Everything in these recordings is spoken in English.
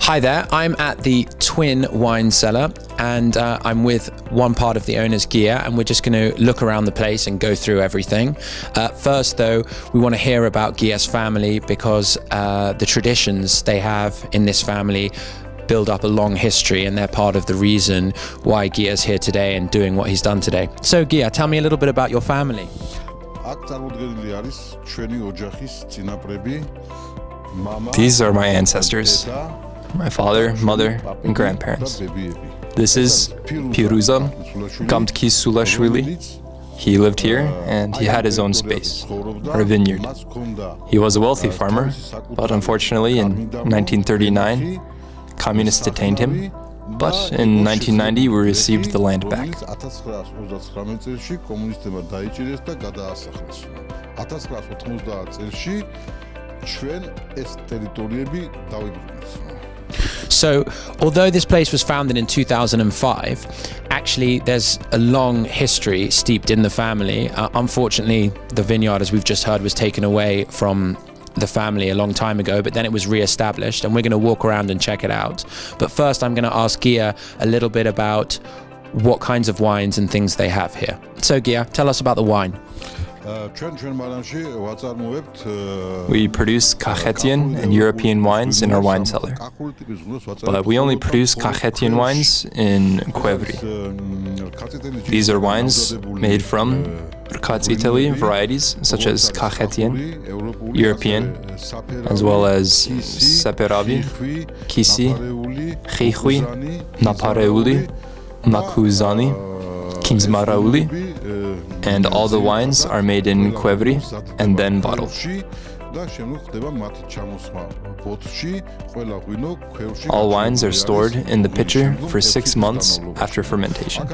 Hi there, I'm at the Twin Wine Cellar and I'm with one part of the owners, Gia, and we're just going to look around the place and go through everything. First though, we want to hear about Gia's family because the traditions they have in this family build up a long history and they're part of the reason why Gia's here today and doing what he's done today. So Gia, tell me a little bit about your family. These are my ancestors, my father, mother, and grandparents. This is Piruza Gamtki-Sulashvili. He lived here and he had his own space, or a vineyard. He was a wealthy farmer, but unfortunately in 1939, communists detained him. But in 1990 we received the land back. So, although this place was founded in 2005, actually there's a long history steeped in the family. Unfortunately, the vineyard, as we've just heard, was taken away from the family a long time ago, but then it was re-established and we're going to walk around and check it out. But first I'm going to ask Gia a little bit about what kinds of wines and things they have here. So Gia, tell us about the wine. We produce Kakhetian and European wines in our wine cellar, but we only produce Kakhetian wines in Cuevri. These are wines made from Italy varieties such as Kakhetian, European, as well as Seperavi, Kisi, Chichui, Napareuli, Makuzani, Kinsmarauli, and all the wines are made in Cuevri and then bottled. All wines are stored in the pitcher for 6 months after fermentation.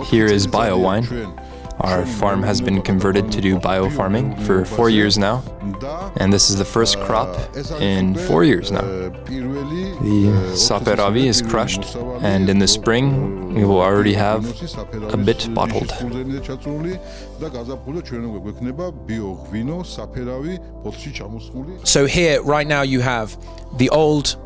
Here is bio wine. Our farm has been converted to do bio-farming for 4 years now, and this is the first crop in 4 years now. The Saperavi is crushed, and in the spring we will already have a bit bottled. So here, right now, you have the old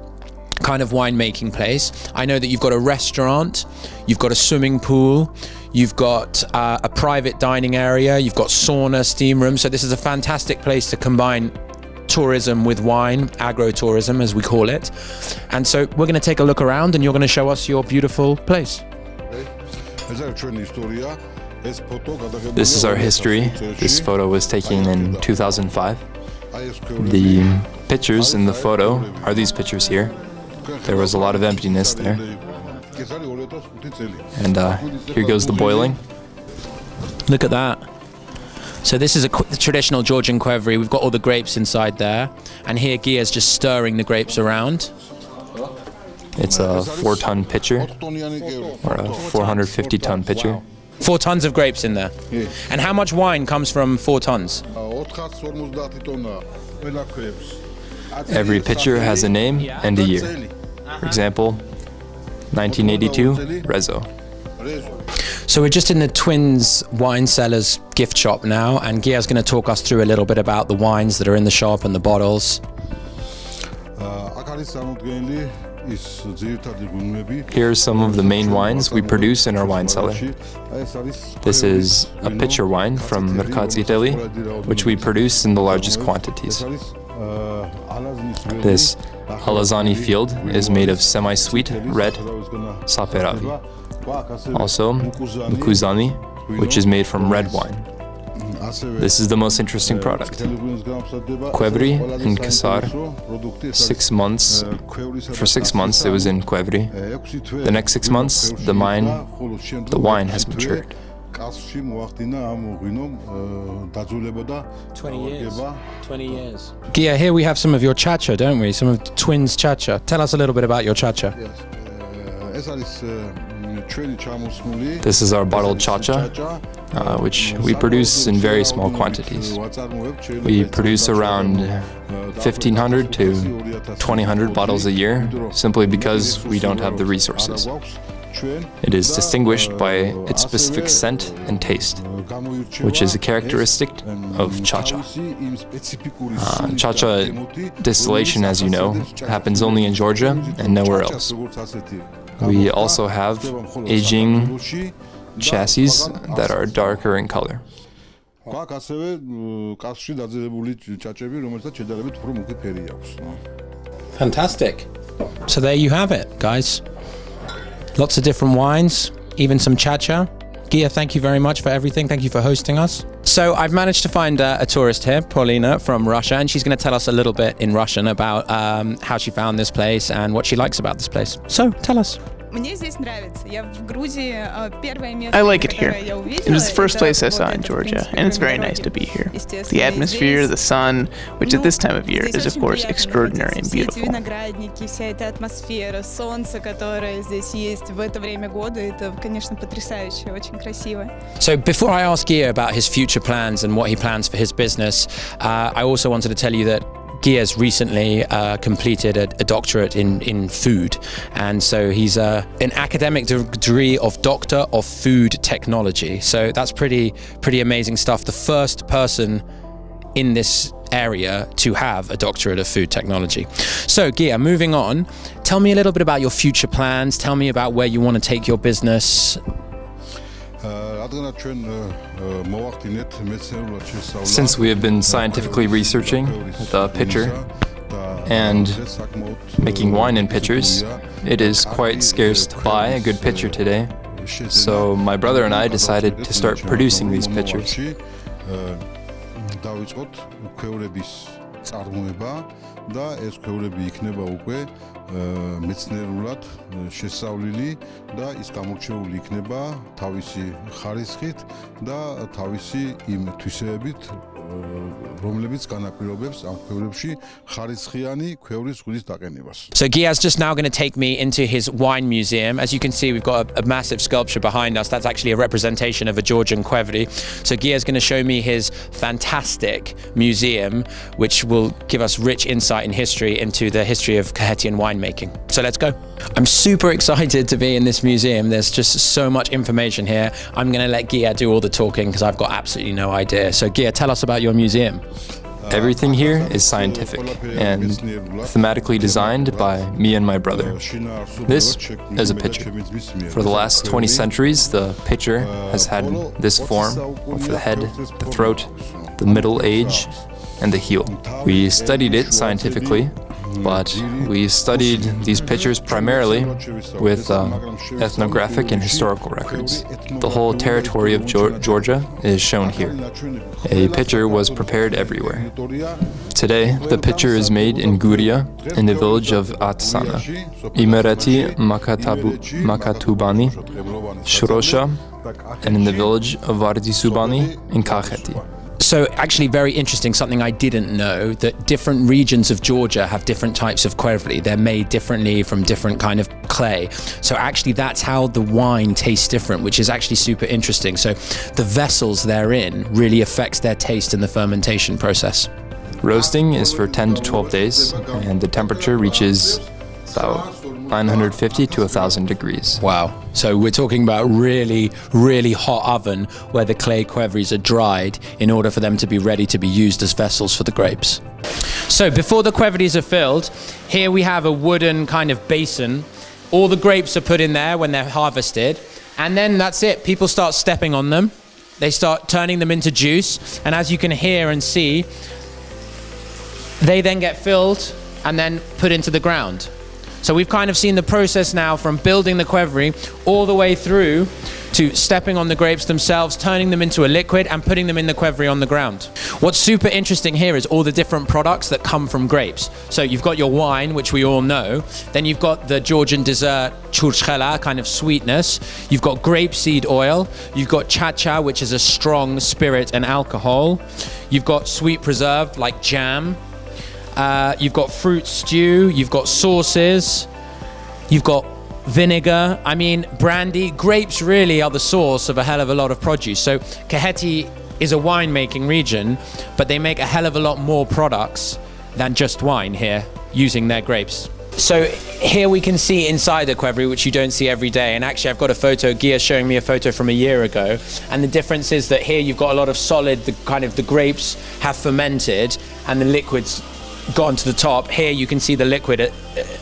kind of winemaking place. I know that you've got a restaurant, you've got a swimming pool, you've got a private dining area, you've got sauna, steam room. So this is a fantastic place to combine tourism with wine, agro-tourism as we call it. And so we're going to take a look around and you're going to show us your beautiful place. This is our history. This photo was taken in 2005. The pictures in the photo are these pictures here. There was a lot of emptiness there. And here goes the boiling. Look at that. So this is a traditional Georgian Cuevri. We've got all the grapes inside there. And here Gia's just stirring the grapes around. It's a 4-ton pitcher, or a 450-ton pitcher. 4 tons of grapes in there. And how much wine comes from 4 tons? Every pitcher has a name and a year. For example, 1982, Rezo. So we're just in the Twins Wine Cellars gift shop now, and Gia's going to talk us through a little bit about the wines that are in the shop and the bottles. Here are some of the main wines we produce in our wine cellar. This is a pitcher wine from Italy, which we produce in the largest quantities. This Alazani field is made of semi-sweet red Saperavi. Also, Mukuzani, which is made from red wine. This is the most interesting product. Cuevri and Casar, 6 months. For 6 months it was in Cuevri. The next 6 months, the wine has matured. 20 years. 20 years. Gia, here we have some of your chacha, don't we? Some of the Twins chacha. Tell us a little bit about your chacha. This is our bottled chacha, which we produce in very small quantities. We produce around 1,500 to 2,000 bottles a year, simply because we don't have the resources. It is distinguished by its specific scent and taste, which is a characteristic of cha-cha. Cha-cha distillation, as you know, happens only in Georgia and nowhere else. We also have aging chassis that are darker in color. Fantastic. So there you have it, guys. Lots of different wines, even some cha-cha. Gia, thank you very much for everything. Thank you for hosting us. So I've managed to find a tourist here, Paulina from Russia, and she's going to tell us a little bit in Russian about how she found this place and what she likes about this place. So tell us. I like it here. It was the first place I saw in Georgia, and it's very nice to be here. The atmosphere, the sun, which at this time of year is of course extraordinary and beautiful. So before I ask Gia about his future plans and what he plans for his business, I also wanted to tell you that Gia's recently completed a doctorate in food, and so he's an academic degree of Doctor of Food Technology. So that's pretty amazing stuff. The first person in this area to have a doctorate of food technology. So Gia, moving on, tell me a little bit about your future plans. Tell me about where you want to take your business. Since we have been scientifically researching the pitcher and making wine in pitchers, it is quite scarce to buy a good pitcher today. So my brother and I decided to start producing these pitchers. მეცნიერულად შესწავლილი და ის გამორჩეული იქნება თავისი ხარისხით და თავისი იმ თვისებებით, რომლებიც განაპირობებს ამ ქვევრებში ხარისხიანი ქვევრის ღვინის დაყენებას. So Gia's just now going to take me into his wine museum. As you can see, we've got a massive sculpture behind us. That's actually a representation of a Georgian qvevri. So Gia's going to show me his fantastic museum, which will give us rich insight in history into the history of Kakhetian winemaking. So let's go. I'm super excited to be in this museum. There's just so much information here. I'm going to let Gia do all the talking because I've got absolutely no idea. So Gia, tell us about your museum. Everything here is scientific and thematically designed by me and my brother. This is a pitcher. For the last 20 centuries, the pitcher has had this form for the head, the throat, the middle age, and the heel. We studied it scientifically, but we studied these pitchers primarily with ethnographic and historical records. The whole territory of Georgia is shown here. A pitcher was prepared everywhere. Today, the pitcher is made in Guria, in the village of Atsana, Imereti Makatubani, Shrosha, and in the village of Vardisubani in Kakheti. So actually very interesting, something I didn't know, that different regions of Georgia have different types of qvevri. They're made differently from different kind of clay. So actually that's how the wine tastes different, which is actually super interesting. So the vessels they're in really affects their taste in the fermentation process. Roasting is for 10 to 12 days, and the temperature reaches about 950 to 1,000 degrees. Wow. So we're talking about really, really hot oven where the clay qvevris are dried in order for them to be ready to be used as vessels for the grapes. So before the qvevris are filled, here we have a wooden kind of basin. All the grapes are put in there when they're harvested, and then that's it. People start stepping on them. They start turning them into juice, and as you can hear and see, they then get filled and then put into the ground. So we've kind of seen the process now from building the qvevri all the way through to stepping on the grapes themselves, turning them into a liquid and putting them in the qvevri on the ground. What's super interesting here is all the different products that come from grapes. So you've got your wine, which we all know. Then you've got the Georgian dessert, churchkhela, kind of sweetness. You've got grapeseed oil. You've got cha-cha, which is a strong spirit and alcohol. You've got sweet preserve, like jam. You've got fruit stew, you've got sauces, you've got vinegar. I mean, brandy. Grapes really are the source of a hell of a lot of produce. So Kakheti is a winemaking region, but they make a hell of a lot more products than just wine here using their grapes. So here we can see inside the Qvevri, which you don't see every day. And actually, I've got a photo, Gia showing me a photo from a year ago. And the difference is that here you've got a lot of solid, the grapes have fermented and the liquid's gone to the top. Here you can see the liquid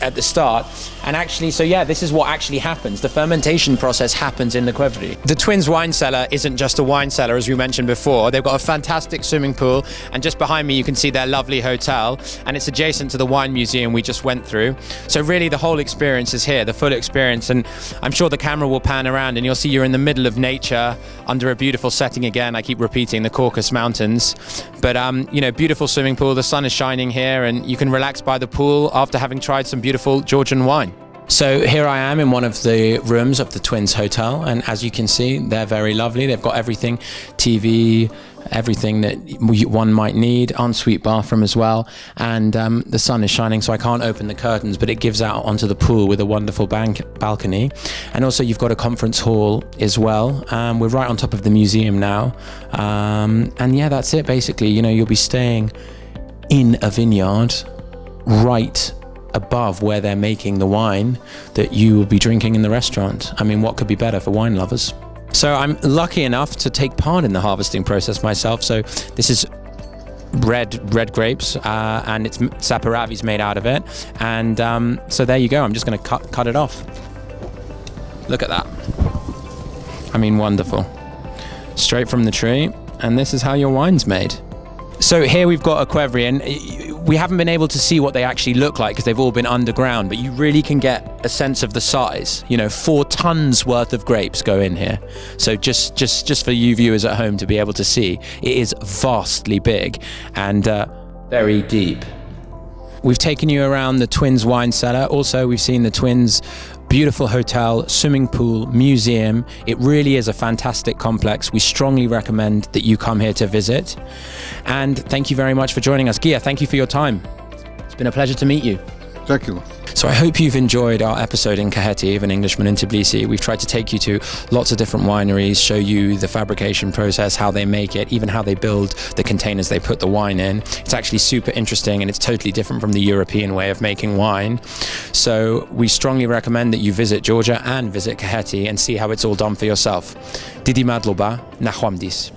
at the start. And actually, so yeah, this is what actually happens. The fermentation process happens in the Qvevri. The Twins wine cellar isn't just a wine cellar, as we mentioned before. They've got a fantastic swimming pool, and just behind me you can see their lovely hotel, and it's adjacent to the wine museum we just went through. So really the whole experience is here, the full experience, and I'm sure the camera will pan around and you'll see you're in the middle of nature under a beautiful setting again. I keep repeating the Caucasus Mountains, but you know, beautiful swimming pool, the sun is shining here, and you can relax by the pool after having tried some beautiful Georgian wine. So here I am in one of the rooms of the Twins Hotel, and as you can see, they're very lovely. They've got everything, TV, everything that one might need, ensuite bathroom as well, and the sun is shining, so I can't open the curtains, but it gives out onto the pool with a wonderful balcony. And also you've got a conference hall as well. We're right on top of the museum now, and yeah, that's it basically. You know, you'll be staying in a vineyard right above where they're making the wine that you will be drinking in the restaurant. I mean, what could be better for wine lovers? So I'm lucky enough to take part in the harvesting process myself. So this is red grapes, and it's saperavi's made out of it. And so there you go. I'm just going to cut it off. Look at that. I mean, wonderful. Straight from the tree. And this is how your wine's made. So here we've got a Qvevri, and we haven't been able to see what they actually look like because they've all been underground, but you really can get a sense of the size. You know, 4 tons worth of grapes go in here. So just for you viewers at home to be able to see, it is vastly big and very deep. We've taken you around the Twins wine cellar. Also, we've seen the Twins beautiful hotel, swimming pool, museum. It really is a fantastic complex. We strongly recommend that you come here to visit. And thank you very much for joining us. Gia, thank you for your time. It's been a pleasure to meet you. Thank you. So I hope you've enjoyed our episode in Kakheti of An Englishman in Tbilisi. We've tried to take you to lots of different wineries, show you the fabrication process, how they make it, even how they build the containers they put the wine in. It's actually super interesting, and it's totally different from the European way of making wine. So we strongly recommend that you visit Georgia and visit Kakheti and see how it's all done for yourself. Didi Madloba, Nahwamdis.